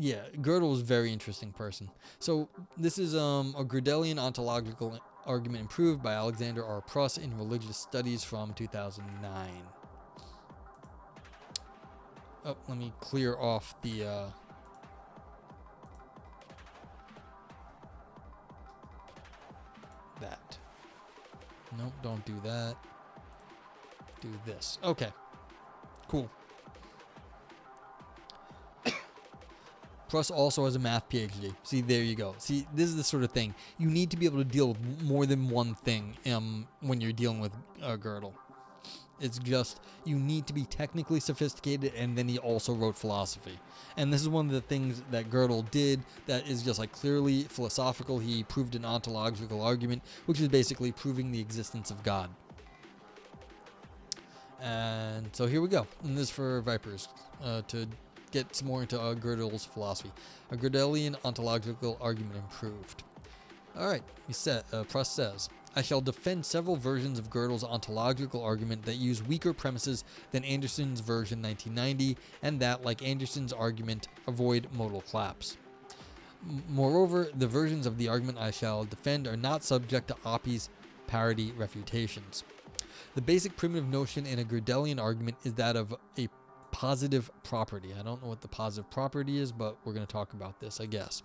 Yeah, Gödel is a very interesting person. So this is a Godelian ontological argument improved by Alexander R. Pruss in Religious Studies from 2009. Oh, let me clear off the that. Nope, don't do that. Do this. Okay, cool. Pruss also has a math PhD. See, there you go. See, this is the sort of thing. You need to be able to deal with more than one thing when you're dealing with Gödel. It's just, you need to be technically sophisticated, and then he also wrote philosophy. And this is one of the things that Gödel did that is just like clearly philosophical. He proved an ontological argument, which is basically proving the existence of God. And so here we go. And this is for Vipers to get some more into Gödel's philosophy. A Godelian ontological argument improved. Alright, Pruss says, I shall defend several versions of Gödel's ontological argument that use weaker premises than Anderson's version 1990, and that, like Anderson's argument, avoid modal collapse. Moreover, the versions of the argument I shall defend are not subject to Oppe's parity refutations. The basic primitive notion in a Godelian argument is that of a positive property. I don't know what the positive property is, but we're going to talk about this, I guess.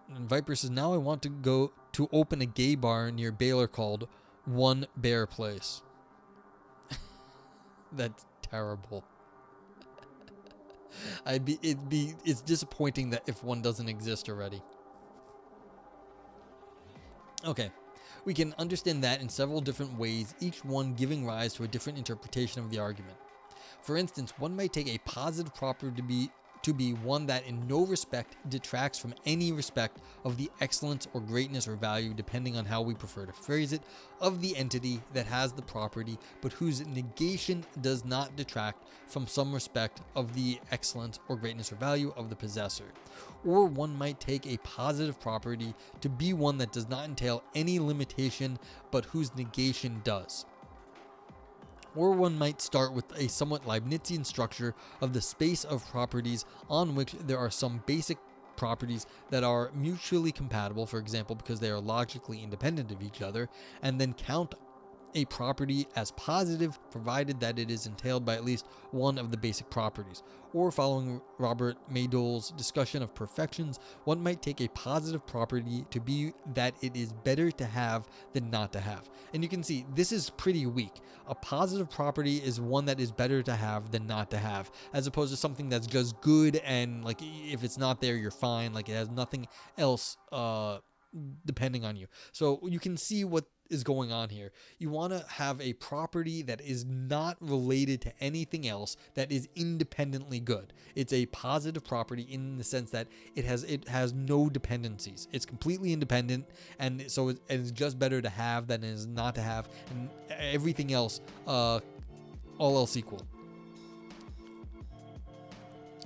Viper says, now I want to go to open a gay bar near Baylor called One Bear Place. That's terrible. It's disappointing that if one doesn't exist already. Okay. We can understand that in several different ways, each one giving rise to a different interpretation of the argument. For instance, one might take a positive property to be one that in no respect detracts from any respect of the excellence or greatness or value, depending on how we prefer to phrase it, of the entity that has the property, but whose negation does not detract from some respect of the excellence or greatness or value of the possessor. Or one might take a positive property to be one that does not entail any limitation, but whose negation does. Or one might start with a somewhat Leibnizian structure of the space of properties on which there are some basic properties that are mutually compatible, for example, because they are logically independent of each other, and then count a property as positive provided that it is entailed by at least one of the basic properties. Or following Robert Modal's discussion of perfections, one might take a positive property to be that it is better to have than not to have. And you can see this is pretty weak. A positive property is one that is better to have than not to have, as opposed to something that's just good and like if it's not there you're fine, like it has nothing else depending on you. So you can see what is going on here. You want to have a property that is not related to anything else, that is independently good. It's a positive property in the sense that it has no dependencies. It's completely independent, and so it's just better to have than it is not to have, and everything else, all else equal.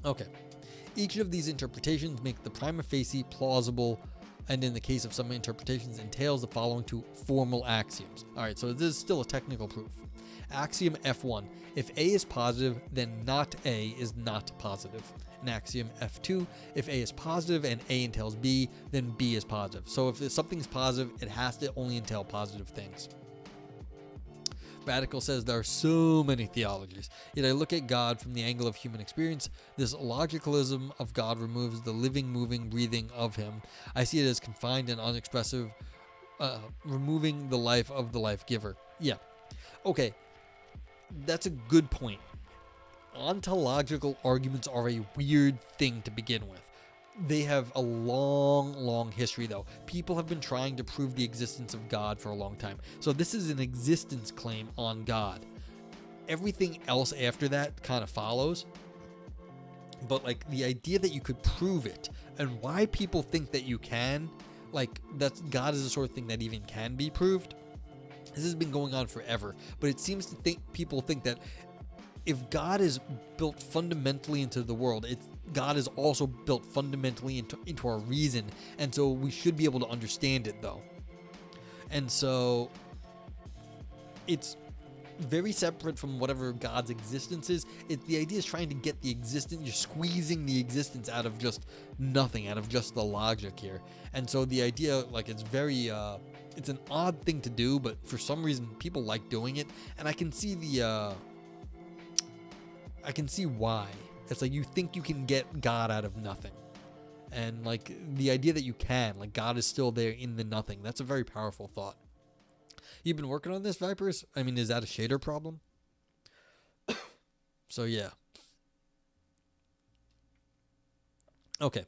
Okay. Each of these interpretations make the prima facie plausible, and in the case of some interpretations entails the following two formal axioms. Alright, so this is still a technical proof. Axiom F1, if A is positive, then not A is not positive. And axiom F2, if A is positive and A entails B, then B is positive. So if something's positive, it has to only entail positive things. Radical says there are so many theologies, yet I look at God from the angle of human experience. This logicalism of God removes the living, moving, breathing of him. I see it as confined and unexpressive, removing the life of the life giver. Yeah. Okay. That's a good point. Ontological arguments are a weird thing to begin with. They have a long history, though. People have been trying to prove the existence of God for a long time. So this is an existence claim on God. Everything else after that kind of follows. But like the idea that you could prove it and why people think that you can, like that God is the sort of thing that even can be proved. This has been going on forever. But it seems to people think that if God is built fundamentally into the world, God is also built fundamentally into our reason, and so we should be able to understand it, though. And so it's very separate from whatever God's existence is. The idea is trying to get the existence, you're squeezing the existence out of just nothing, out of just the logic here. And so the idea, like, it's very, it's an odd thing to do, but for some reason people like doing it. And I can see I can see why. It's like you think you can get God out of nothing. And like the idea that you can, like God is still there in the nothing. That's a very powerful thought. You've been working on this, Vipers? I mean, is that a shader problem? So yeah. Okay.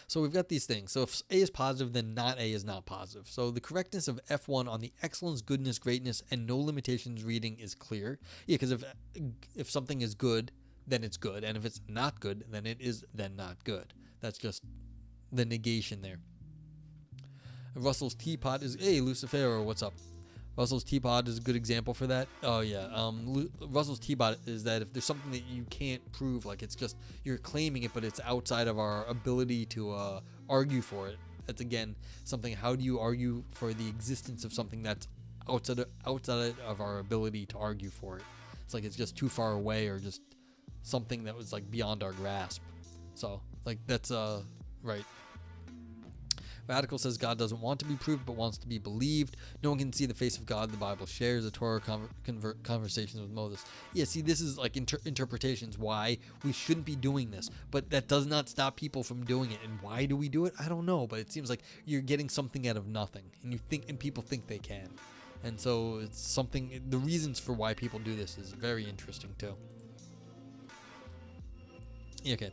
So we've got these things. So if A is positive, then not A is not positive. So the correctness of F1 on the excellence, goodness, greatness, and no limitations reading is clear. Yeah, because if something is good, then it's good. And if it's not good, then it is then not good. That's just the negation there. Russell's teapot is, hey, Lucifero, what's up? Russell's teapot is a good example for that. Oh yeah, Russell's teapot is that if there's something that you can't prove, like it's just you're claiming it, but it's outside of our ability to argue for it. That's again something. How do you argue for the existence of something that's outside of our ability to argue for it? It's like it's just too far away, or just something that was like beyond our grasp. So like that's right. Radical says God doesn't want to be proved, but wants to be believed. No one can see the face of God. The Bible shares. The Torah conversations with Moses. Yeah, see, this is like interpretations. Why we shouldn't be doing this, but that does not stop people from doing it. And why do we do it? I don't know, but it seems like you're getting something out of nothing, and people think they can, and so it's something. The reasons for why people do this is very interesting too. Okay.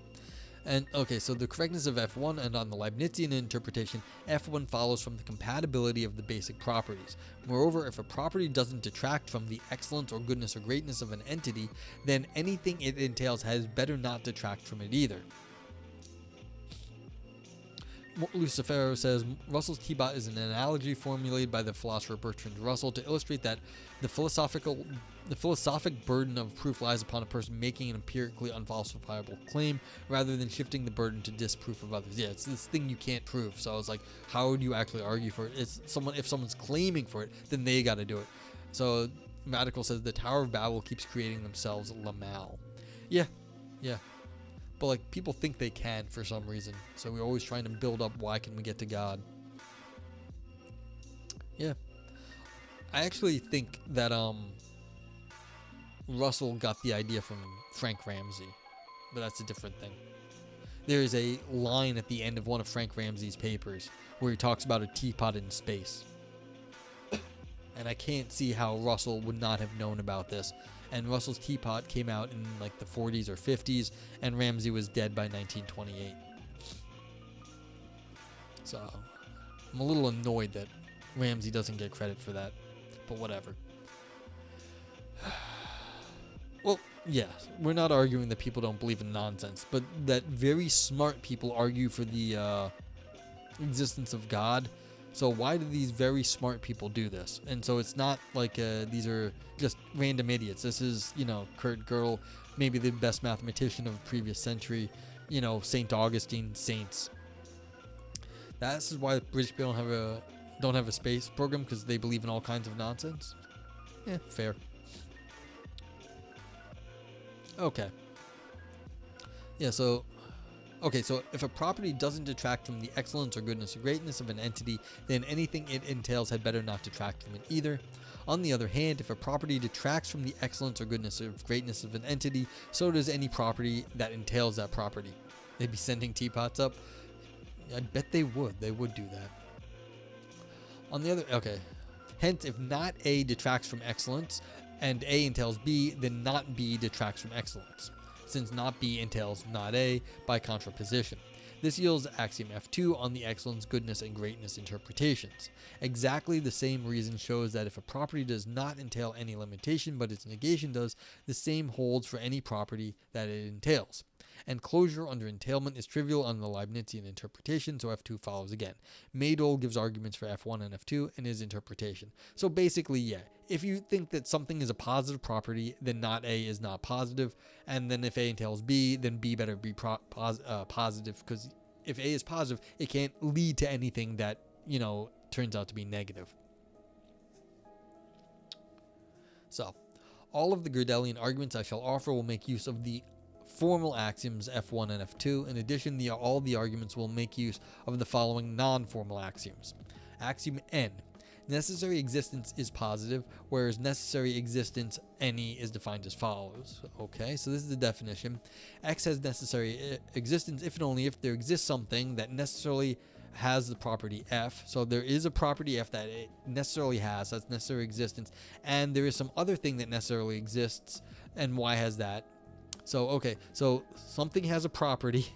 And okay, so the correctness of F1, and on the Leibnizian interpretation, F1 follows from the compatibility of the basic properties. Moreover, if a property doesn't detract from the excellence or goodness or greatness of an entity, then anything it entails has better not detract from it either. Lucifero says Russell's teapot is an analogy formulated by the philosopher Bertrand Russell to illustrate that the philosophic burden of proof lies upon a person making an empirically unfalsifiable claim rather than shifting the burden to disproof of others. Yeah, it's this thing you can't prove. So it's like, how would you actually argue for it? If someone's claiming for it, then they got to do it. So Radical says the Tower of Babel keeps creating themselves Lamal. Yeah. But like people think they can for some reason. So we're always trying to build up why can we get to God. Yeah. I actually think that Russell got the idea from Frank Ramsey, but that's a different thing. There is a line at the end of one of Frank Ramsey's papers where he talks about a teapot in space. And I can't see how Russell would not have known about this. And Russell's teapot came out in like the 40s or 50s, and Ramsey was dead by 1928. So I'm a little annoyed that Ramsey doesn't get credit for that, but whatever. Well, yeah, we're not arguing that people don't believe in nonsense, but that very smart people argue for the existence of God. So why do these very smart people do this? And so it's not like these are just random idiots. This is, Kurt Gödel, maybe the best mathematician of the previous century, St. Augustine, saints. This is why British people don't have a space program, because they believe in all kinds of nonsense. Yeah, fair. Okay. Yeah, so if a property doesn't detract from the excellence or goodness or greatness of an entity, then anything it entails had better not detract from it either. On the other hand, if a property detracts from the excellence or goodness or greatness of an entity, so does any property that entails that property. They'd be sending teapots up? I bet they would. They would do that. On the other... Okay. Hence, if not A detracts from excellence, and A entails B, then not B detracts from excellence, since not B entails not A by contraposition. This yields axiom F2 on the excellence, goodness, and greatness interpretations. Exactly the same reason shows that if a property does not entail any limitation, but its negation does, the same holds for any property that it entails. And closure under entailment is trivial on the Leibnizian interpretation, so F2 follows again. Modal gives arguments for F1 and F2 in his interpretation. So basically, yeah, if you think that something is a positive property, then not A is not positive, and then if A entails B, then B better be positive, because if A is positive, it can't lead to anything that, turns out to be negative. So, All of the Godelian arguments I shall offer will make use of the formal axioms F1 and F2. In addition, all the arguments will make use of the following non-formal axioms. Axiom N. Necessary existence is positive, whereas necessary existence any is defined as follows. Okay, so this is the definition. X has necessary existence if and only if there exists something that necessarily has the property F. So there is a property F that it necessarily has, that's necessary existence, and there is some other thing that necessarily exists, and Y has that. So, okay, so something has a property.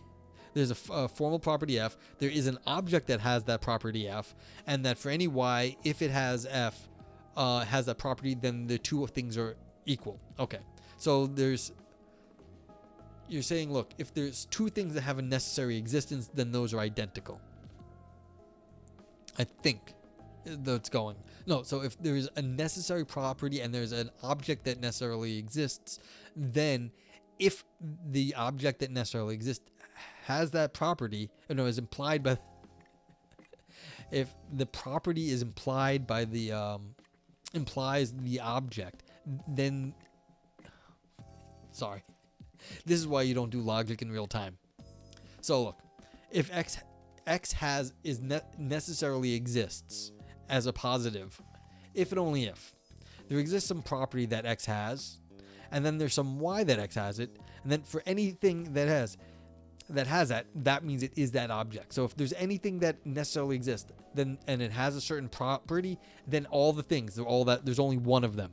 There's a formal property F. There is an object that has that property F, and that for any Y, if it has F, has that property, then the two things are equal. Okay, so you're saying, look, if there's two things that have a necessary existence, then those are identical. I think that's going. No, so if there's a necessary property and there's an object that necessarily exists, then if the object that necessarily exists has that property, is implied by, if the property is implied by the, implies the object, then, sorry, this is why you don't do logic in real time. So look, if X necessarily exists as a positive, if and only if there exists some property that X has, and then there's some Y that X has it, and then for anything that has that means it is that object. So if there's anything that necessarily exists, then and it has a certain property, then all the things, there's only one of them.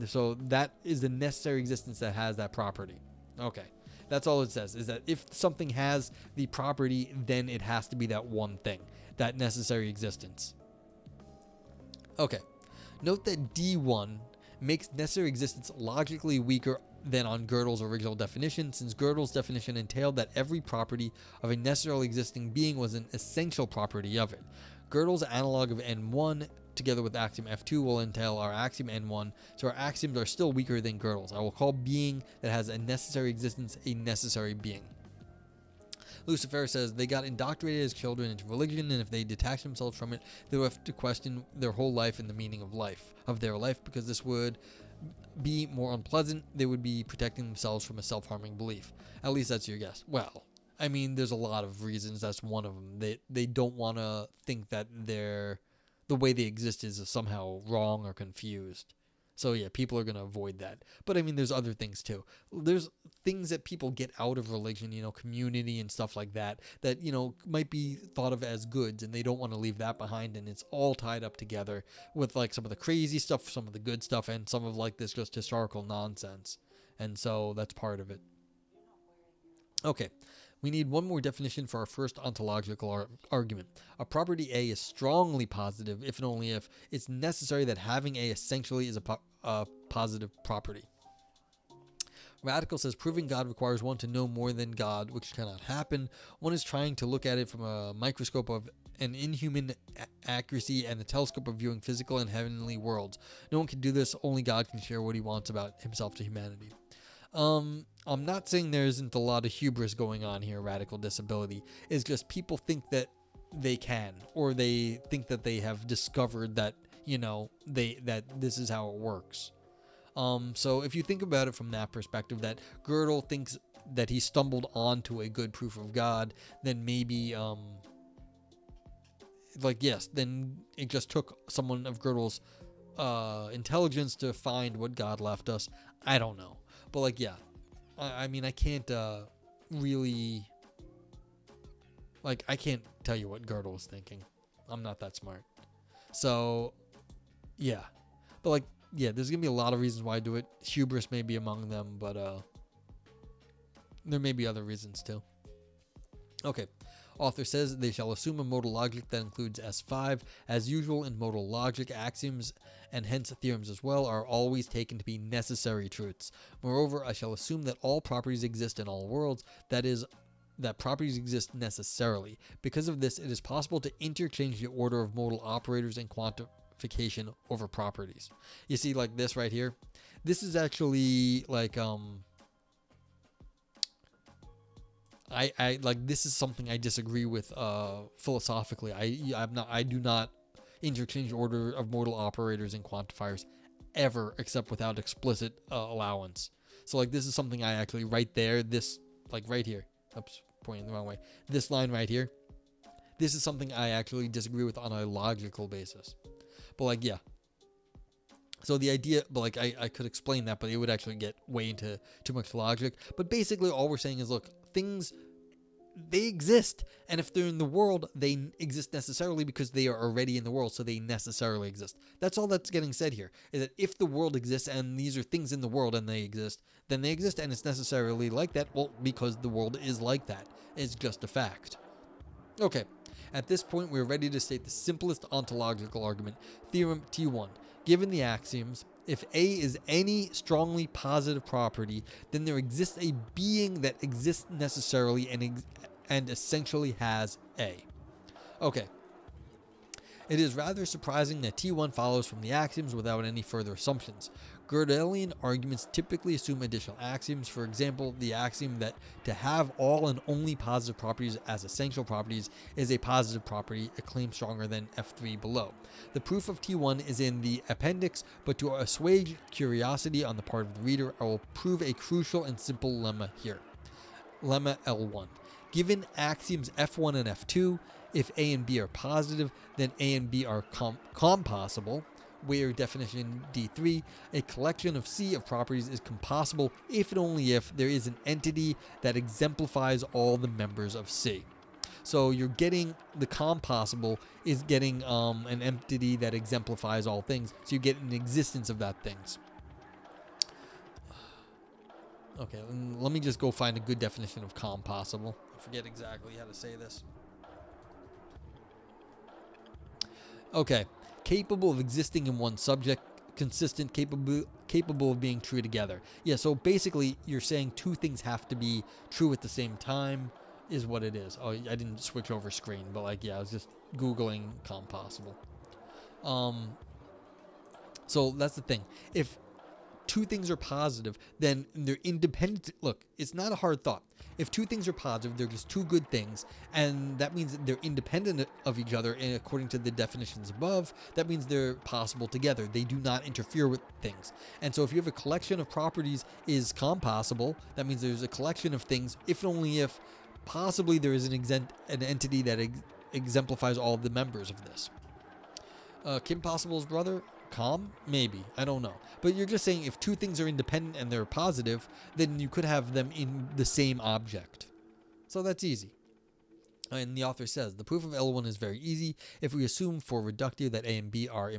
So that is the necessary existence that has that property. Okay. That's all it says, is that if something has the property, then it has to be that one thing, that necessary existence. Okay. Note that D1 makes necessary existence logically weaker than on Gödel's original definition, since Gödel's definition entailed that every property of a necessarily existing being was an essential property of it. Gödel's analog of N1 together with axiom F2 will entail our axiom N1, so our axioms are still weaker than Gödel's. I will call being that has a necessary existence a necessary being. Lucifer says they got indoctrinated as children into religion, and if they detach themselves from it, they will have to question their whole life and the meaning of their life, because this would be more unpleasant. They would be protecting themselves from a self-harming belief. At least that's your guess. Well, I mean, there's a lot of reasons. That's one of them. They don't want to think that the way they exist is somehow wrong or confused. So yeah, people are going to avoid that. But I mean, there's other things too. There's things that people get out of religion, community and stuff like that, might be thought of as goods, and they don't want to leave that behind. And it's all tied up together with like some of the crazy stuff, some of the good stuff, and some of like this just historical nonsense. And so that's part of it. Okay. We need one more definition for our first ontological argument. A property A is strongly positive if and only if it's necessary that having A essentially is a positive property. Radical says proving God requires one to know more than God, which cannot happen. One is trying to look at it from a microscope of an inhuman accuracy and the telescope of viewing physical and heavenly worlds. No one can do this. Only God can share what he wants about himself to humanity. I'm not saying there isn't a lot of hubris going on here, radical disability. It's just people think that they can, or they think that they have discovered that, that this is how it works. So if you think about it from that perspective, that Gödel thinks that he stumbled onto a good proof of God, then maybe, then it just took someone of Gödel's intelligence to find what God left us. I don't know. But I mean, I can't really, I can't tell you what Gödel was thinking. I'm not that smart. So, yeah. But there's going to be a lot of reasons why I do it. Hubris may be among them, but there may be other reasons too. Okay. Author says they shall assume a modal logic that includes S5. As usual in modal logic, axioms and hence theorems as well are always taken to be necessary truths. Moreover, I shall assume that all properties exist in all worlds, that is, that properties exist necessarily. Because of this, it is possible to interchange the order of modal operators and quantification over properties. You see, like this right here? This is actually I this is something I disagree with philosophically. I do not interchange order of modal operators and quantifiers ever except without explicit allowance. So like this is something I actually right there, this like right here. Oops, pointing the wrong way. This line right here. This is something I actually disagree with on a logical basis. But like, yeah. So the idea, but like I could explain that, but it would actually get way into too much logic. But basically all we're saying is, look, things, they exist. And if they're in the world, they exist necessarily because they are already in the world. So they necessarily exist. That's all that's getting said here, is that if the world exists and these are things in the world and they exist, then they exist and it's necessarily like that. Well, because the world is like that. It's just a fact. Okay. At this point, we're ready to state the simplest ontological argument, theorem T1. Given the axioms, if A is any strongly positive property, then there exists a being that exists necessarily and essentially has A. Okay. It is rather surprising that T1 follows from the axioms without any further assumptions. Godelian arguments typically assume additional axioms. For example, the axiom that to have all and only positive properties as essential properties is a positive property, a claim stronger than F3 below. The proof of T1 is in the appendix, but to assuage curiosity on the part of the reader, I will prove a crucial and simple lemma here. Lemma L1. Given axioms F1 and F2, if A and B are positive, then A and B are compossible. Where definition D3, a collection of C of properties is compossible if and only if there is an entity that exemplifies all the members of C. So you're getting the compossible is getting an entity that exemplifies all things. So you get an existence of that things. Okay, let me just go find a good definition of compossible. I forget exactly how to say this. Okay. Capable of existing in one subject, consistent, capable of being true together. Yeah, so basically you're saying two things have to be true at the same time is what it is. Oh, I didn't switch over screen, but like, yeah, I was just Googling compossible. So that's the thing. If two things are positive, then they're independent. Look, it's not a hard thought. If two things are positive, they're just two good things, and that means that they're independent of each other, and according to the definitions above, that means they're possible together. They do not interfere with things. And so if you have a collection of properties is compossible, that means there's a collection of things, if and only if possibly there is an entity that exemplifies all of the members of this. Kim Possible's brother? Com? Maybe. I don't know. But you're just saying if two things are independent and they're positive, then you could have them in the same object. So that's easy. And the author says, the proof of L1 is very easy. If we assume for reductive that A and B are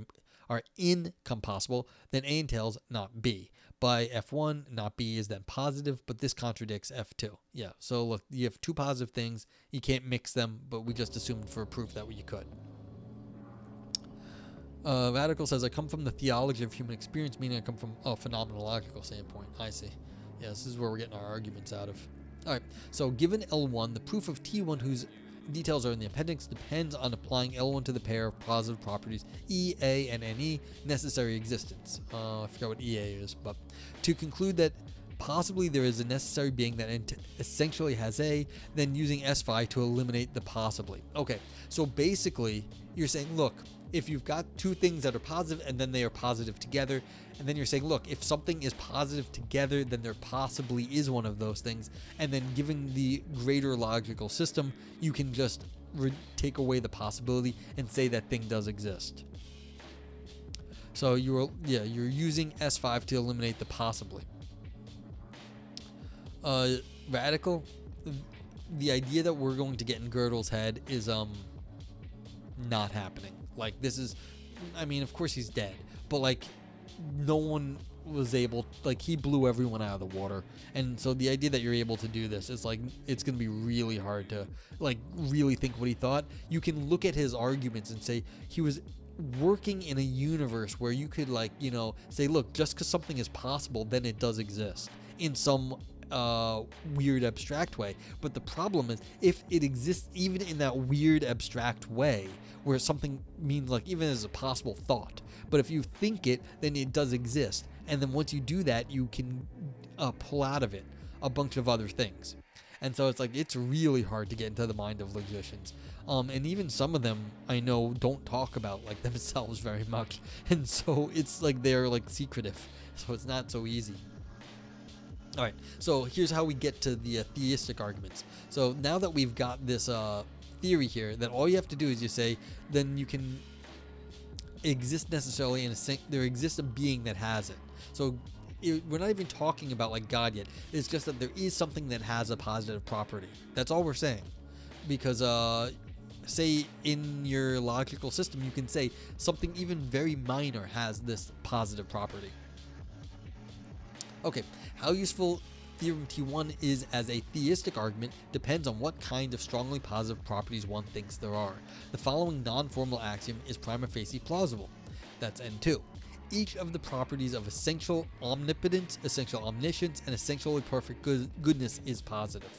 incompossible, then A entails not B. By F1, not B is then positive, but this contradicts F2. Yeah, so look, you have two positive things. You can't mix them, but we just assumed for proof that you could. Radical says, I come from the theology of human experience, meaning I come from a phenomenological standpoint. I see. Yeah, this is where we're getting our arguments out of. All right, so given L1, the proof of T1, whose details are in the appendix, depends on applying L1 to the pair of positive properties E, A, and NE, necessary existence. I forgot what EA is, but to conclude that possibly there is a necessary being that essentially has A, then using S5 to eliminate the possibly. Okay, so basically, you're saying, look, if you've got two things that are positive and then they are positive together, and then you're saying, look, if something is positive together, then there possibly is one of those things, and then given the greater logical system, you can just take away the possibility and say that thing does exist. So you're using S5 to eliminate the possibly. Radical, the idea that we're going to get in Gödel's head is not happening. Like, this is, I mean, of course he's dead, but like no one was able, like, he blew everyone out of the water. And so the idea that you're able to do this is like, it's going to be really hard to like really think what he thought. You can look at his arguments and say he was working in a universe where you could, like, you know, say, look, just because something is possible, then it does exist in some weird abstract way. But the problem is, if it exists even in that weird abstract way where something means, like, even as a possible thought, but if you think it, then it does exist. And then once you do that, you can pull out of it a bunch of other things. And so it's like, it's really hard to get into the mind of logicians. And even some of them I know don't talk about like themselves very much. And so it's like they're like secretive. So it's not so easy. All right, so here's how we get to the theistic arguments. So now that we've got this theory here, that all you have to do is you say, then you can exist necessarily in there exists a being that has it. So we're not even talking about like God yet. It's just that there is something that has a positive property. That's all we're saying. Because say in your logical system, you can say something even very minor has this positive property. Okay, how useful theorem T1 is as a theistic argument depends on what kind of strongly positive properties one thinks there are. The following non-formal axiom is prima facie plausible. That's N2. Each of the properties of essential omnipotence, essential omniscience, and essentially perfect goodness is positive.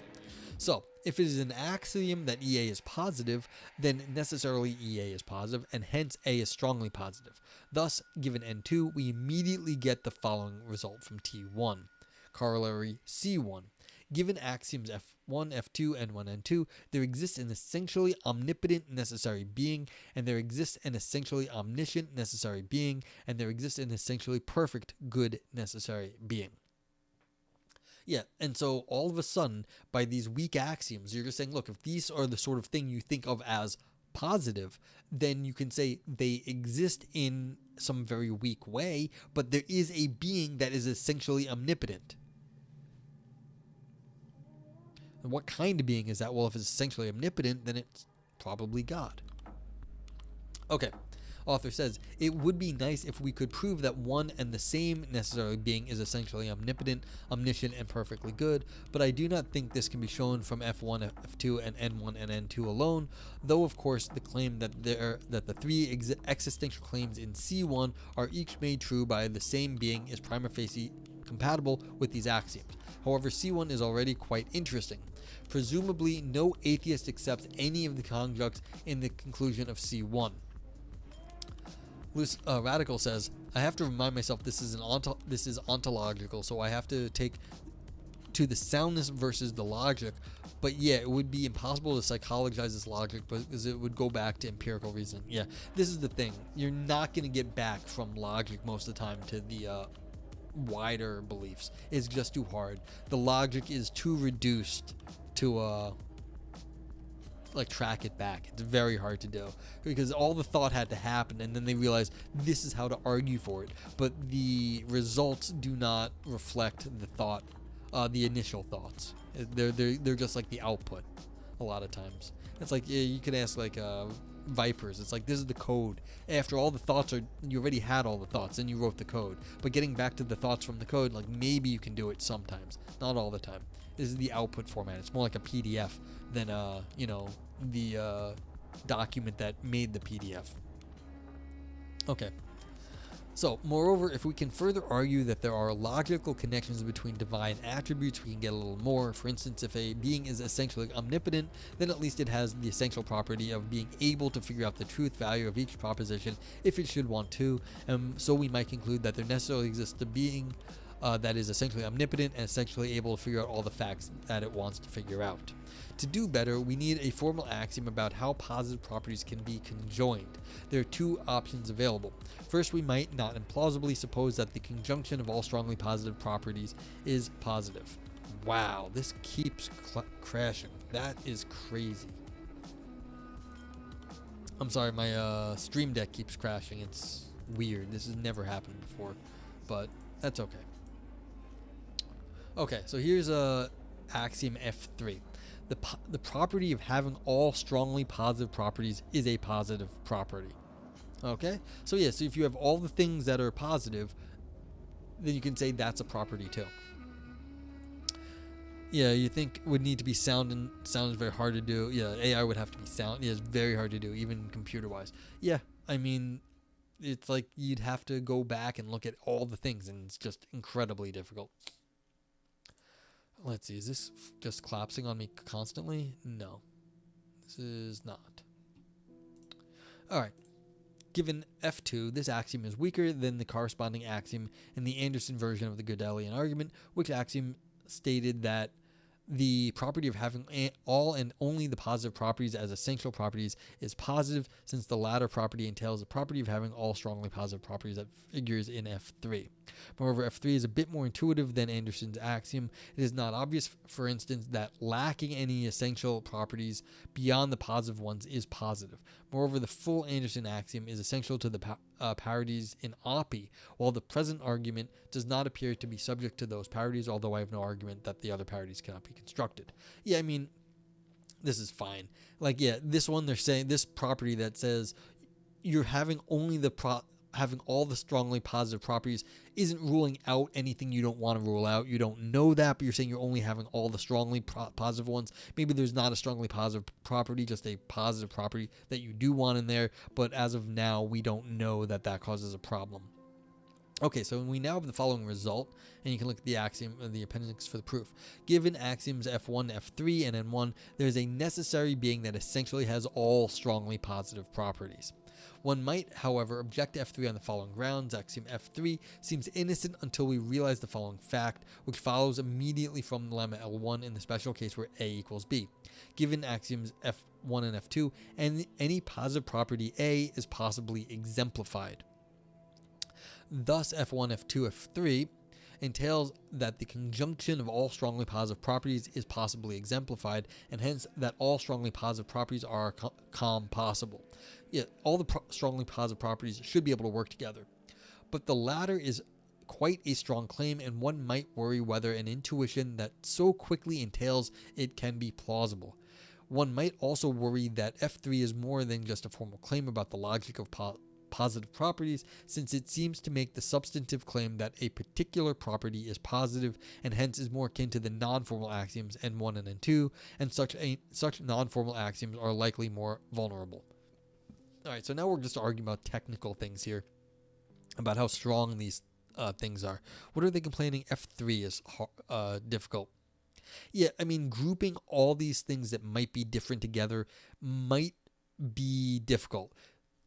So, if it is an axiom that EA is positive, then necessarily EA is positive, and hence A is strongly positive. Thus, given N2, we immediately get the following result from T1. Corollary C1. Given axioms F1, F2, N1, N2, there exists an essentially omnipotent necessary being, and there exists an essentially omniscient necessary being, and there exists an essentially perfect good necessary being. Yeah, and so all of a sudden, by these weak axioms, you're just saying, look, if these are the sort of thing you think of as positive, then you can say they exist in some very weak way, but there is a being that is essentially omnipotent. And what kind of being is that? Well, if it's essentially omnipotent, then it's probably God. Okay. Author says, it would be nice if we could prove that one and the same necessary being is essentially omnipotent, omniscient, and perfectly good, but I do not think this can be shown from F1, F2, and N1 and N2 alone, though of course the claim that the three existential claims in C1 are each made true by the same being is prima facie compatible with these axioms. However, C1 is already quite interesting. Presumably, no atheist accepts any of the conjuncts in the conclusion of C1. Radical says, I have to remind myself this is ontological, so I have to take to the soundness versus the logic. But yeah, it would be impossible to psychologize this logic because it would go back to empirical reasoning. Yeah, this is the thing. You're not going to get back from logic most of the time to the wider beliefs. It's just too hard. The logic is too reduced to like track it back. It's very hard to do because all the thought had to happen, and then they realized this is how to argue for it, but the results do not reflect the thought, the initial thoughts. They're just like the output a lot of times. It's like, yeah, you could ask like Vipers. It's like, this is the code. After all the thoughts you already had all the thoughts and you wrote the code, but getting back to the thoughts from the code, like maybe you can do it sometimes, not all the time. This is the output format. It's more like a PDF than the document that made the PDF. Okay. So, moreover, if we can further argue that there are logical connections between divine attributes, we can get a little more. For instance, if a being is essentially omnipotent, then at least it has the essential property of being able to figure out the truth value of each proposition if it should want to. So we might conclude that there necessarily exists a being that is essentially omnipotent and essentially able to figure out all the facts that it wants to figure out. To do better, we need a formal axiom about how positive properties can be conjoined. There are two options available. First, we might not implausibly suppose that the conjunction of all strongly positive properties is positive. Wow, this keeps crashing. That is crazy. I'm sorry, my Stream Deck keeps crashing. It's weird. This has never happened before, but that's okay. Okay, so here's axiom F3. The property of having all strongly positive properties is a positive property. Okay? So yeah, so if you have all the things that are positive, then you can say that's a property too. Yeah, you think would need to be sound, and sound is very hard to do. Yeah, AI would have to be sound. Yeah, it's very hard to do, even computer-wise. Yeah, I mean, it's like you'd have to go back and look at all the things, and it's just incredibly difficult. Let's see, is this just collapsing on me constantly? No, this is not. All right. Given F2, this axiom is weaker than the corresponding axiom in the Anderson version of the Godelian argument, which axiom stated that the property of having all and only the positive properties as essential properties is positive, since the latter property entails the property of having all strongly positive properties that figures in F3. Moreover, F3 is a bit more intuitive than Anderson's axiom. It is not obvious, for instance, that lacking any essential properties beyond the positive ones is positive. Moreover, the full Anderson axiom is essential to the parities in OPI, while the present argument does not appear to be subject to those parities, although I have no argument that the other parities cannot be constructed. Yeah, I mean, this is fine. Like, yeah, this one, they're saying this property that says you're having only having all the strongly positive properties isn't ruling out anything you don't want to rule out. You don't know that, but you're saying you're only having all the strongly positive ones. Maybe there's not a strongly positive property, just a positive property that you do want in there, but as of now, we don't know that that causes a problem. Okay, so we now have the following result, and you can look at the axiom of the appendix for the proof. Given axioms F1, F3, and N1, there is a necessary being that essentially has all strongly positive properties. One might, however, object to F3 on the following grounds. Axiom F3 seems innocent until we realize the following fact, which follows immediately from the lemma L1 in the special case where A equals B. Given axioms F1 and F2, and any positive property A is possibly exemplified. Thus, F1, F2, F3 entails that the conjunction of all strongly positive properties is possibly exemplified, and hence that all strongly positive properties are compossible. Yet all the strongly positive properties should be able to work together. But the latter is quite a strong claim, and one might worry whether an intuition that so quickly entails it can be plausible. One might also worry that F3 is more than just a formal claim about the logic of positive properties, since it seems to make the substantive claim that a particular property is positive and hence is more akin to the non-formal axioms N1 and N2, and such non-formal axioms are likely more vulnerable. Alright, so now we're just arguing about technical things here, about how strong these things are. What are they complaining F3 is difficult? Yeah, I mean, grouping all these things that might be different together might be difficult.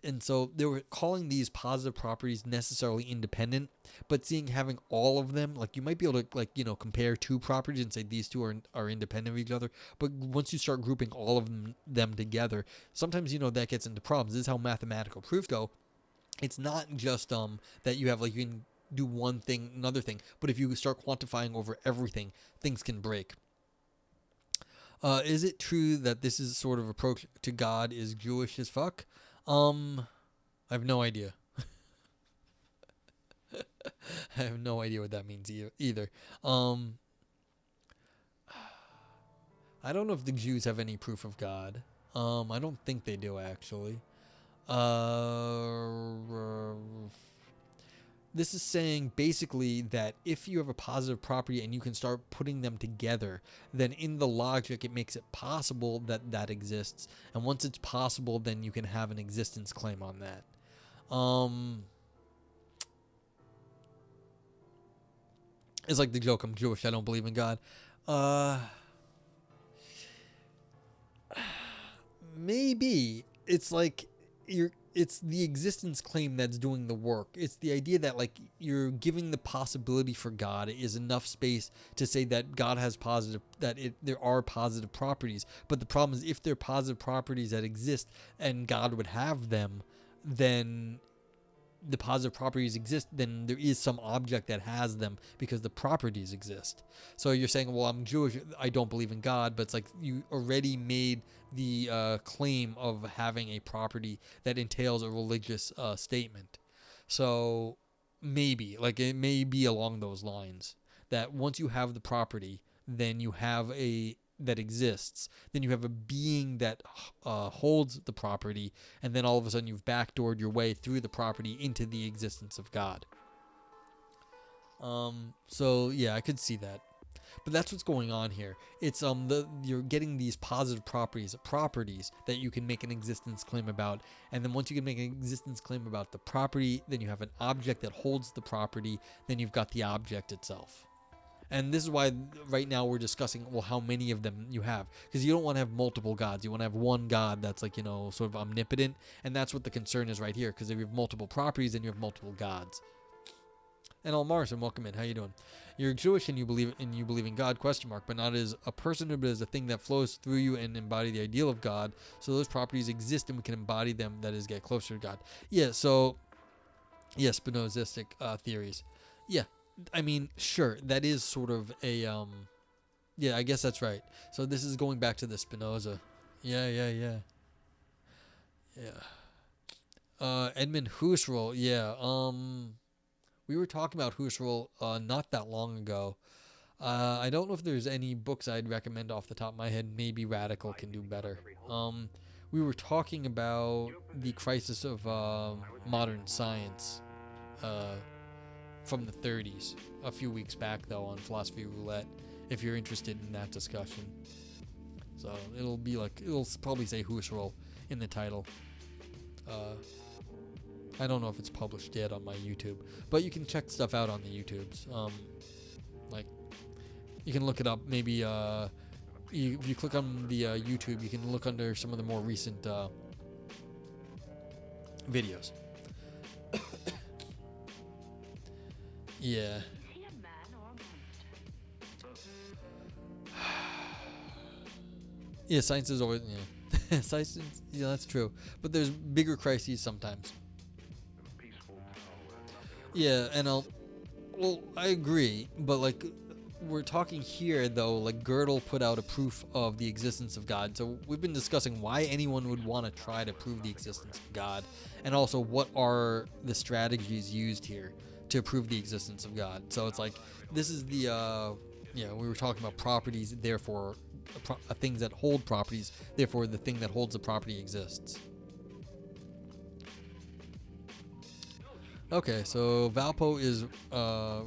And so they were calling these positive properties necessarily independent, but having all of them, like you might be able to compare two properties and say these two are independent of each other. But once you start grouping all of them together, sometimes that gets into problems. This is how mathematical proofs go. It's not just that you have you can do one thing, another thing, but if you start quantifying over everything, things can break. Is it true that this is sort of approach to God is Jewish as fuck? I have no idea. I have no idea what that means either. I don't know if the Jews have any proof of God. I don't think they do, actually. This is saying basically that if you have a positive property and you can start putting them together, then in the logic it makes it possible that that exists. And once it's possible, then you can have an existence claim on that. It's like the joke, I'm Jewish, I don't believe in God. Maybe. It's like it's the existence claim that's doing the work. It's the idea that you're giving the possibility for God is enough space to say that God has there are positive properties. But the problem is if there are positive properties that exist and God would have them, then the positive properties exist, then there is some object that has them because the properties exist. So you're saying, well, I'm Jewish, I don't believe in God, but it's like you already made the claim of having a property that entails a religious statement. So maybe, it may be along those lines, that once you have the property, then you have that exists, then you have a being that holds the property, and then all of a sudden you've backdoored your way through the property into the existence of God. So yeah, I could see that. But that's what's going on here. It's you're getting these positive properties that you can make an existence claim about, and then once you can make an existence claim about the property, then you have an object that holds the property, then you've got the object itself. And this is why right now we're discussing, well, how many of them you have. Because you don't want to have multiple gods. You want to have one God that's sort of omnipotent. And that's what the concern is right here. Because if you have multiple properties, then you have multiple gods. And Marson, welcome in. How you doing? You're Jewish and you believe in God, ? But not as a person, but as a thing that flows through you and embody the ideal of God. So those properties exist and we can embody them, that is, get closer to God. Yeah, so, yeah, Spinozistic theories. Yeah, I mean, sure, that is sort of a, yeah, I guess that's right. So this is going back to the Spinoza. Yeah. Edmund Husserl, yeah, we were talking about Husserl not that long ago. I don't know if there's any books I'd recommend off the top of my head. Maybe Radical can do better. We were talking about the crisis of modern science from the 30s a few weeks back, though, on Philosophy Roulette, if you're interested in that discussion. So it'll probably say Husserl in the title. I don't know if it's published yet on my YouTube, but you can check stuff out on the YouTubes. Like, you can look it up. Maybe if you click on the YouTube, you can look under some of the more recent videos. Yeah. Yeah, science is always, yeah. Science, yeah, that's true. But there's bigger crises sometimes. Yeah, and I agree, but like, we're talking here though, like Gödel put out a proof of the existence of God. So we've been discussing why anyone would want to try to prove the existence of God, and also what are the strategies used here to prove the existence of God. So it's like, this is the, we were talking about properties, therefore, things that hold properties, therefore the thing that holds the property exists. Okay, so Valpo is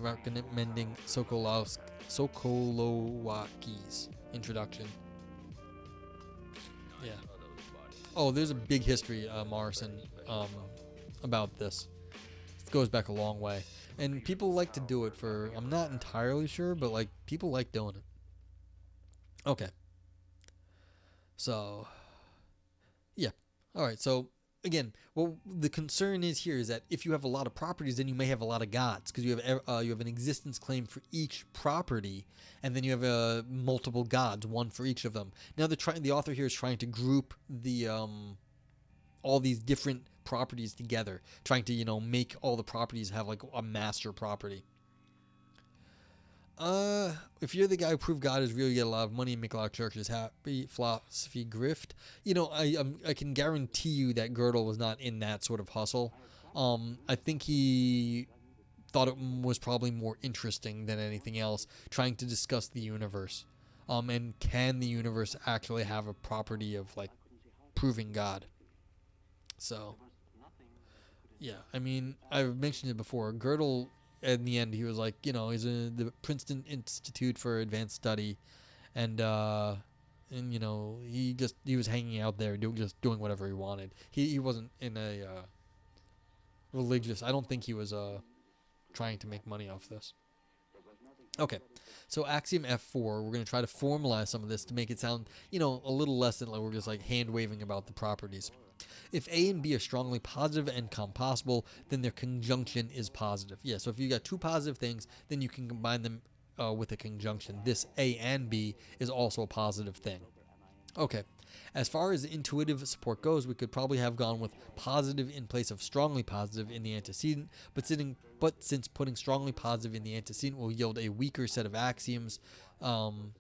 recommending Sokolowaki's introduction. Yeah. Oh, there's a big history, Morrison, about this. It goes back a long way. And people like to do it for, I'm not entirely sure, but like, people like doing it. Okay. So, yeah. Alright, so again, well, the concern is here is that if you have a lot of properties, then you may have a lot of gods, because you have an existence claim for each property, and then you have multiple gods, one for each of them. Now the author here is trying to group the all these different properties together, trying to make all the properties have like a master property. If you're the guy who proved God is real, you get a lot of money and make a lot of churches happy. Philosophy grift. I can guarantee you that Gödel was not in that sort of hustle. I think he thought it was probably more interesting than anything else, trying to discuss the universe. And can the universe actually have a property of like proving God? So, yeah, I mean, I've mentioned it before. Gödel, in the end, he was like, he's in the Princeton Institute for Advanced Study, and he was hanging out there, just doing whatever he wanted. He wasn't in a religious. I don't think he was trying to make money off this. Okay, so axiom F4, we're going to try to formalize some of this to make it sound, a little less than like we're just like hand waving about the properties. If A and B are strongly positive and compossible, then their conjunction is positive. Yeah, so if you got two positive things, then you can combine them with a conjunction. This A and B is also a positive thing. Okay, as far as intuitive support goes, we could probably have gone with positive in place of strongly positive in the antecedent, but since putting strongly positive in the antecedent will yield a weaker set of axioms, and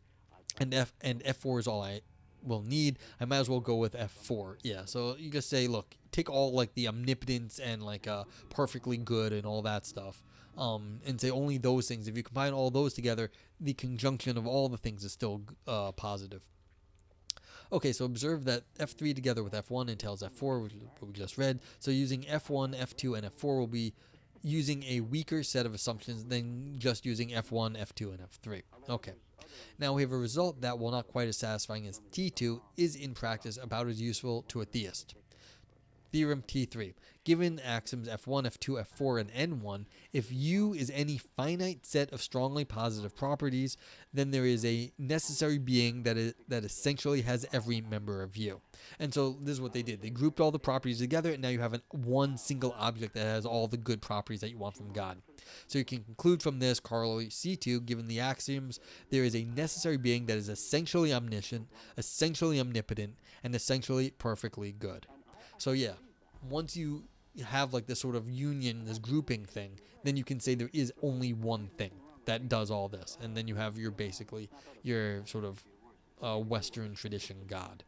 F4 is all I will need, I might as well go with F4. Yeah, so you just say, look, take all like the omnipotence and like perfectly good and all that stuff, and say only those things. If you combine all those together, the conjunction of all the things is still positive. Okay, so observe that F3 together with F1 entails F4, which we just read. So using F1, F2, and F4 will be using a weaker set of assumptions than just using F1, F2, and F3. Okay. Now we have a result that, while not quite as satisfying as T2, is in practice about as useful to a theist. Theorem T3. Given axioms F1, F2, F4, and N1, if U is any finite set of strongly positive properties, then there is a necessary being that essentially has every member of U. And so this is what they did. They grouped all the properties together, and now you have one single object that has all the good properties that you want from God. So you can conclude from this, corollary C2, given the axioms, there is a necessary being that is essentially omniscient, essentially omnipotent, and essentially perfectly good. So yeah, once you have like this sort of union, this grouping thing, then you can say there is only one thing that does all this. And then you have your basically your sort of Western tradition God.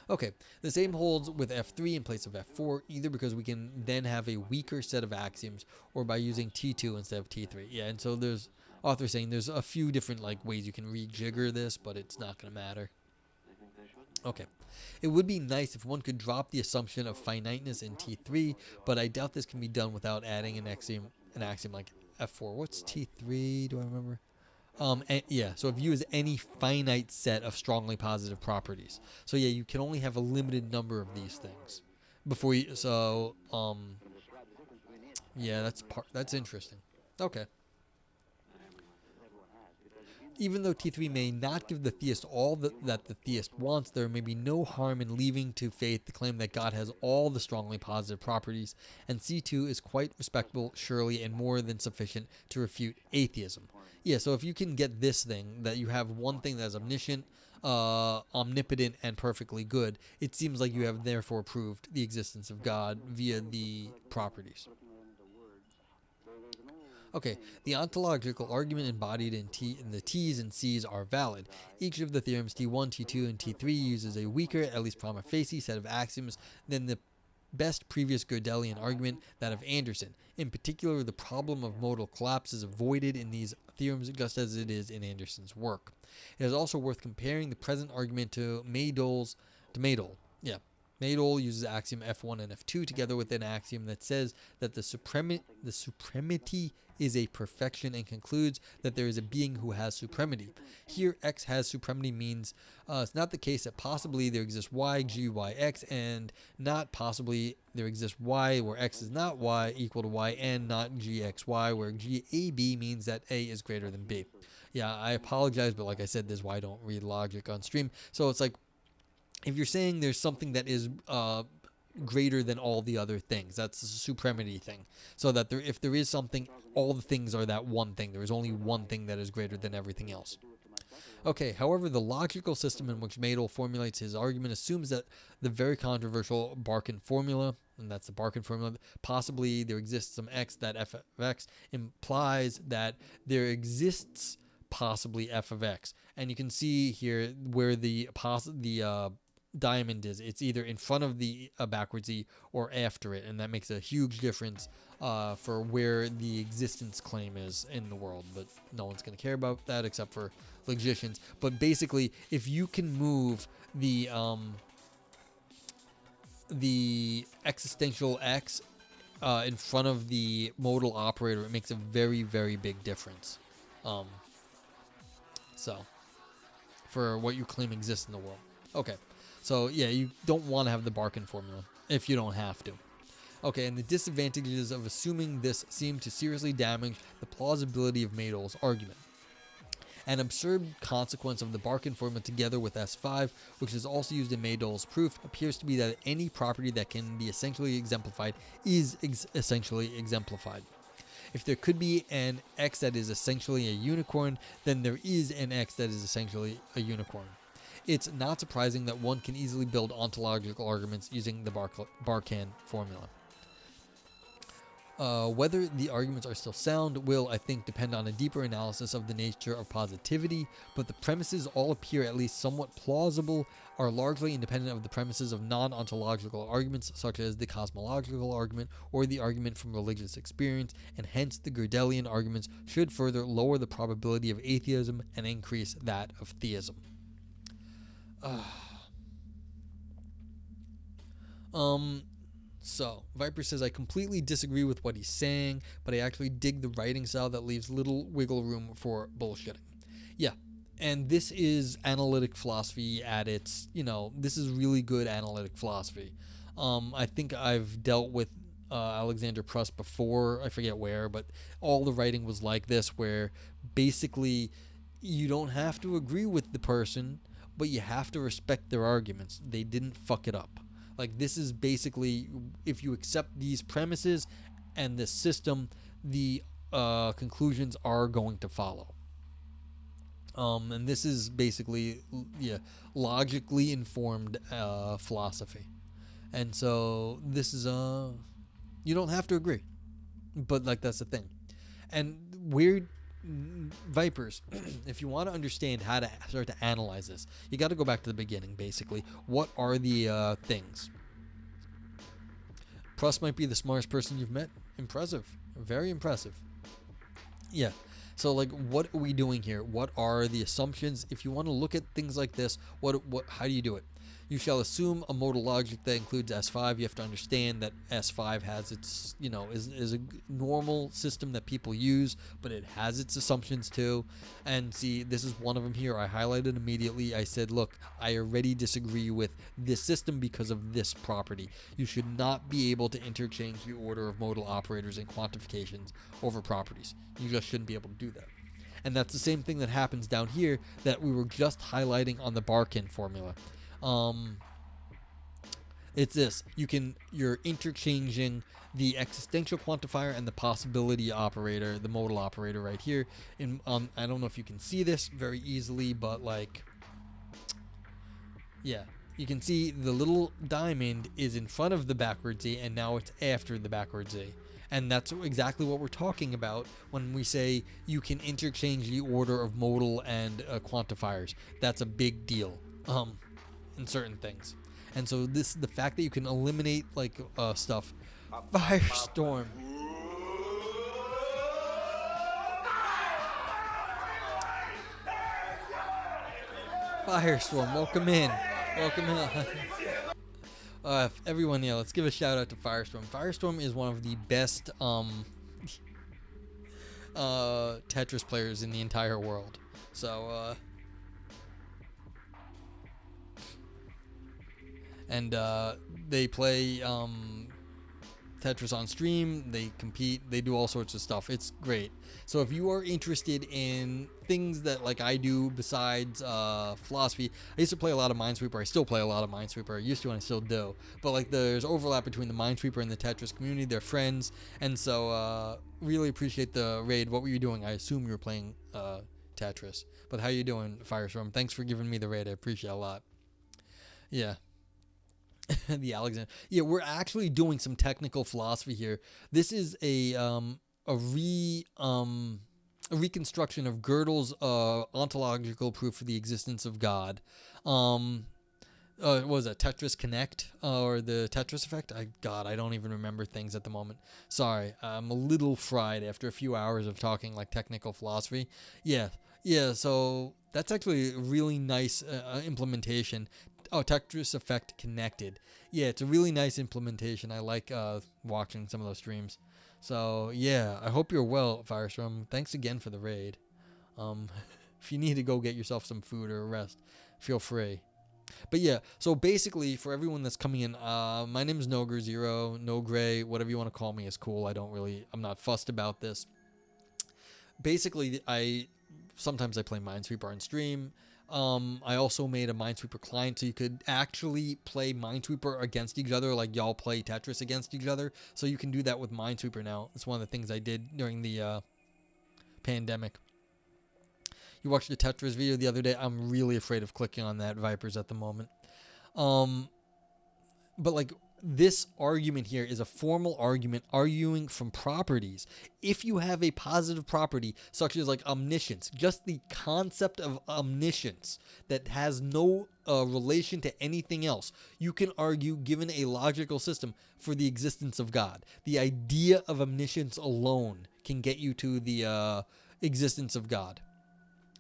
Okay, the same holds with F3 in place of F4, either because we can then have a weaker set of axioms or by using T2 instead of T3. Yeah, and so there's authors saying there's a few different like ways you can rejigger this, but it's not going to matter. Okay, it would be nice if one could drop the assumption of finiteness in T3, but I doubt this can be done without adding an axiom like F4. What's T3? Do I remember? Yeah, so if U is any finite set of strongly positive properties. So yeah, you can only have a limited number of these things before you, so, yeah, that's interesting. Okay. Even though T3 may not give the theist all that the theist wants, there may be no harm in leaving to faith the claim that God has all the strongly positive properties, and C2 is quite respectable, surely, and more than sufficient to refute atheism. Yeah, so if you can get this thing, that you have one thing that is omniscient, omnipotent, and perfectly good, it seems like you have therefore proved the existence of God via the properties. Okay, the ontological argument embodied in the T's and C's are valid. Each of the theorems T1, T2, and T3 uses a weaker, at least prima facie, set of axioms than the best previous Godelian argument, that of Anderson. In particular, the problem of modal collapse is avoided in these theorems just as it is in Anderson's work. It is also worth comparing the present argument to Modal. Modal uses axiom F1 and F2 together with an axiom that says that the supremacy is a perfection and concludes that there is a being who has supremacy. Here, X has supremacy means it's not the case that possibly there exists Y, G, Y, X, and not possibly there exists Y where X is not Y equal to Y, and not G, X, Y where G, A, B means that A is greater than B. Yeah, I apologize, but like I said, this is why I don't read logic on stream. So it's like, if you're saying there's something that is greater than all the other things, that's the supremacy thing. So that if there is something, all the things are that one thing. There is only one thing that is greater than everything else. Okay, however, the logical system in which Modal formulates his argument assumes that the very controversial Barkin formula, and that's the Barkin formula, possibly there exists some X, that f of X implies that there exists possibly f of X. And you can see here where the diamond is. It's either in front of the backwards E or after it, and that makes a huge difference for where the existence claim is in the world. But no one's going to care about that except for logicians. But basically, if you can move the existential X in front of the modal operator, it makes a very, very big difference. So, for what you claim exists in the world. Okay. So, yeah, you don't want to have the Barkin formula if you don't have to. Okay, and the disadvantages of assuming this seem to seriously damage the plausibility of Modal's argument. An absurd consequence of the Barkin formula together with S5, which is also used in Modal's proof, appears to be that any property that can be essentially exemplified is essentially exemplified. If there could be an X that is essentially a unicorn, then there is an X that is essentially a unicorn. It's not surprising that one can easily build ontological arguments using the Barkin formula. Whether the arguments are still sound will, I think, depend on a deeper analysis of the nature of positivity, but the premises all appear at least somewhat plausible, are largely independent of the premises of non-ontological arguments such as the cosmological argument or the argument from religious experience, and hence the Godelian arguments should further lower the probability of atheism and increase that of theism. So, Viper says, I completely disagree with what he's saying, but I actually dig the writing style that leaves little wiggle room for bullshitting. Yeah, and this is analytic philosophy at its, this is really good analytic philosophy. I think I've dealt with Alexander Pruss before. I forget where, but all the writing was like this, where basically you don't have to agree with the person, but you have to respect their arguments. They didn't fuck it up. Like, this is basically, if you accept these premises and this system, the conclusions are going to follow. And this is basically, logically informed philosophy. And so this is you don't have to agree, but like that's the thing. And weird vipers, if you want to understand how to start to analyze this, you got to go back to the beginning. Basically, what are the things? Pruss might be the smartest person you've met. Impressive, very impressive. Yeah. So, like, what are we doing here? What are the assumptions? If you want to look at things like this, how do you do it? You shall assume a modal logic that includes S5. You have to understand that S5 has its, is a normal system that people use, but it has its assumptions too. And see, this is one of them here. I highlighted immediately. I said, look, I already disagree with this system because of this property. You should not be able to interchange the order of modal operators and quantifications over properties. You just shouldn't be able to do that. And that's the same thing that happens down here that we were just highlighting on the Barkin formula. It's this. You're interchanging the existential quantifier and the possibility operator, the modal operator right here. I don't know if you can see this very easily, but you can see the little diamond is in front of the backwards Z, and now it's after the backwards Z. And that's exactly what we're talking about when we say you can interchange the order of modal and quantifiers. That's a big deal. In certain things. And so the fact that you can eliminate stuff. Firestorm. Firestorm, welcome in. Everyone, let's give a shout out to Firestorm. Firestorm is one of the best Tetris players in the entire world. So and they play Tetris on stream, they compete, they do all sorts of stuff. It's great. So if you are interested in things that like I do besides philosophy, I used to play a lot of Minesweeper. I still play a lot of Minesweeper. I used to and I still do. But like there's overlap between the Minesweeper and the Tetris community. They're friends. And so really appreciate the raid. What were you doing? I assume you were playing Tetris. But how you doing, Firestorm? Thanks for giving me the raid. I appreciate it a lot. Yeah. The Alexander. Yeah, we're actually doing some technical philosophy here. This is a reconstruction of Gödel's ontological proof for the existence of God. What was that? Tetris Connect or the Tetris effect? I don't even remember things at the moment. Sorry, I'm a little fried after a few hours of talking like technical philosophy. Yeah. So that's actually a really nice implementation. Oh, Tetris Effect Connected. Yeah, it's a really nice implementation. I like watching some of those streams. So, yeah, I hope you're well, Firestorm. Thanks again for the raid. If you need to go get yourself some food or rest, feel free. But yeah, so basically, for everyone that's coming in, my name is Noger0, No Gray, whatever you want to call me is cool. I'm not fussed about this. Basically, sometimes I play Minesweeper on stream. I also made a Minesweeper client so you could actually play Minesweeper against each other, like y'all play Tetris against each other. So you can do that with Minesweeper now. It's one of the things I did during the pandemic. You watched the Tetris video the other day. I'm really afraid of clicking on that, Vipers, at the moment. But like this argument here is a formal argument arguing from properties. If you have a positive property, such as like omniscience, just the concept of omniscience that has no relation to anything else, you can argue, given a logical system, for the existence of God. The idea of omniscience alone can get you to the existence of God.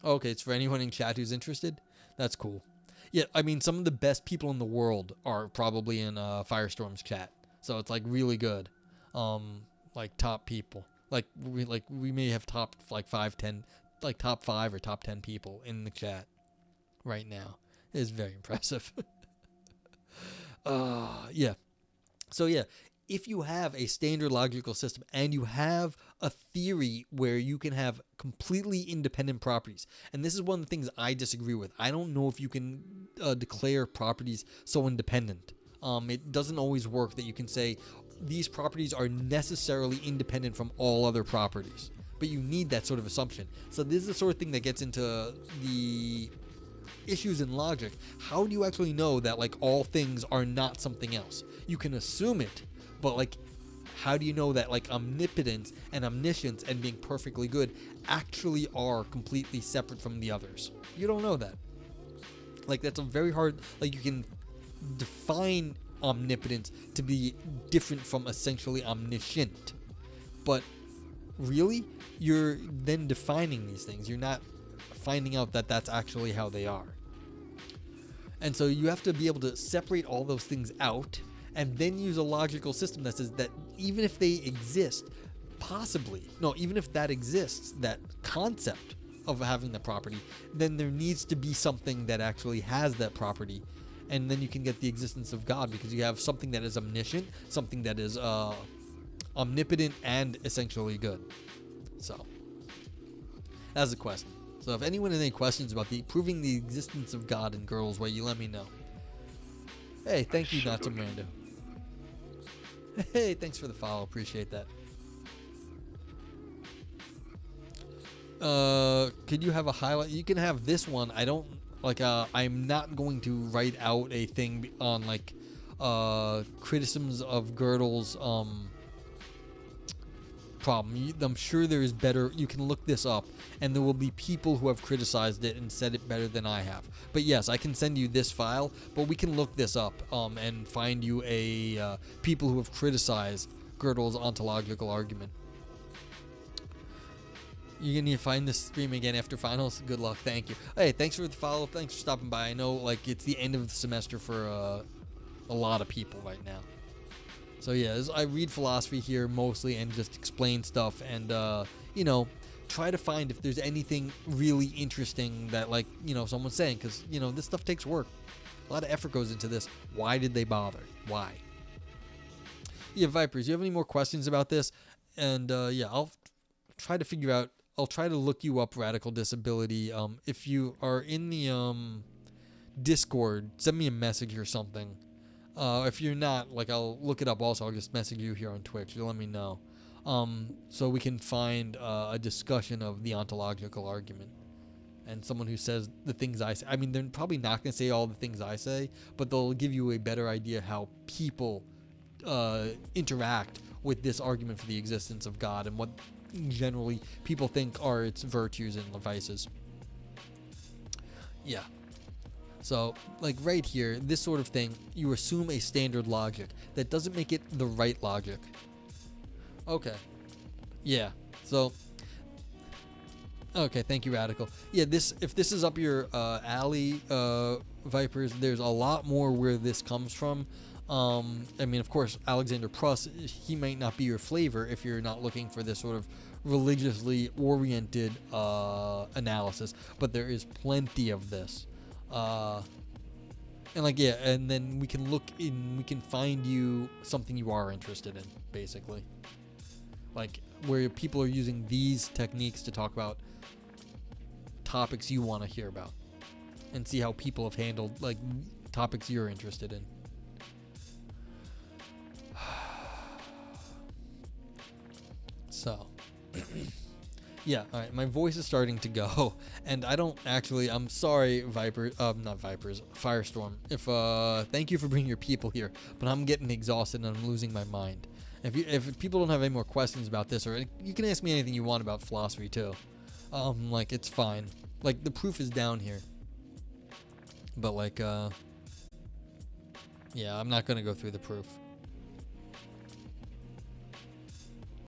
Okay, it's for anyone in chat who's interested. That's cool. Yeah, I mean, some of the best people in the world are probably in Firestorm's chat, so it's like really good. Like top people, like we may have top like 5, 10, like top 5 or top 10 people in the chat right now. It is very impressive. Yeah. So yeah, if you have a standard logical system and you have a theory where you can have completely independent properties, and this is one of the things I disagree with. I don't know if you can declare properties so independent. It doesn't always work that you can say these properties are necessarily independent from all other properties, but you need that sort of assumption. So this is the sort of thing that gets into the issues in logic. How do you actually know that like all things are not something else? You can assume it, but like how do you know that like omnipotence and omniscience and being perfectly good actually are completely separate from the others? You don't know that. Like that's a very hard, like you can define omnipotence to be different from essentially omniscient, but really you're then defining these things. You're not finding out that that's actually how they are. And so you have to be able to separate all those things out and then use a logical system that says that even if they exist, even if that exists, that concept of having the property, then there needs to be something that actually has that property. And then you can get the existence of God because you have something that is omniscient, something that is omnipotent and essentially good. So that's the question. So if anyone has any questions about proving the existence of God in Girls Way, you let me know. Hey, thank you, Not Some Rando. Hey, thanks for the follow. Appreciate that. Could you have a highlight? You can have this one. I don't like. I'm not going to write out a thing on like criticisms of Gödel's problem. I'm sure there is better. You can look this up, and there will be people who have criticized it and said it better than I have. But yes, I can send you this file, but we can look this up and find you a people who have criticized Gödel's ontological argument. You're gonna find this stream again after finals. Good luck. Thank you. Hey, thanks for the follow. Thanks for stopping by. I know like it's the end of the semester for a lot of people right now. So yeah, I read philosophy here mostly and just explain stuff and try to find if there's anything really interesting that like someone's saying, because this stuff takes work. A lot of effort goes into this. Why did they bother? Why? Yeah, Vipers, you have any more questions about this? And I'll try to figure out. I'll try to look you up Radical Disability. If you are in the Discord, send me a message or something. If you're not, like, I'll look it up also. I'll just message you here on Twitch. You let me know. So we can find a discussion of the ontological argument. And someone who says the things I say. I mean, they're probably not going to say all the things I say, but they'll give you a better idea how people interact with this argument for the existence of God and what generally people think are its virtues and vices. Yeah. So, like right here, this sort of thing, you assume a standard logic. That doesn't make it the right logic. Okay. Yeah. So, okay, thank you, Radical. Yeah, if this is up your alley, Vipers, there's a lot more where this comes from. I mean, of course, Alexander Pruss, he might not be your flavor if you're not looking for this sort of religiously oriented analysis, but there is plenty of this. And then we can find you something you are interested in, basically. Like, where people are using these techniques to talk about topics you want to hear about. And see how people have handled, like, topics you're interested in. So, yeah, alright, my voice is starting to go, and I'm sorry, Firestorm, thank you for bringing your people here, but I'm getting exhausted and I'm losing my mind. If people don't have any more questions about this, or you can ask me anything you want about philosophy too, it's fine, like, the proof is down here, but I'm not gonna go through the proof.